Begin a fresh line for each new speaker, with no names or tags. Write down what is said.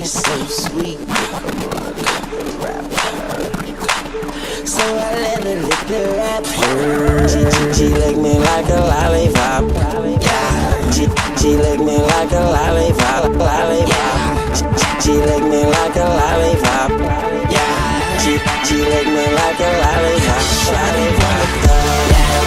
she's so sweet. So I let her lick the rapper. She lick me like a lollipop. Yeah. She lick me like a lollipop. She lick me like a lollipop. Yeah. She lick me like a lollipop. Lollipop. Yeah.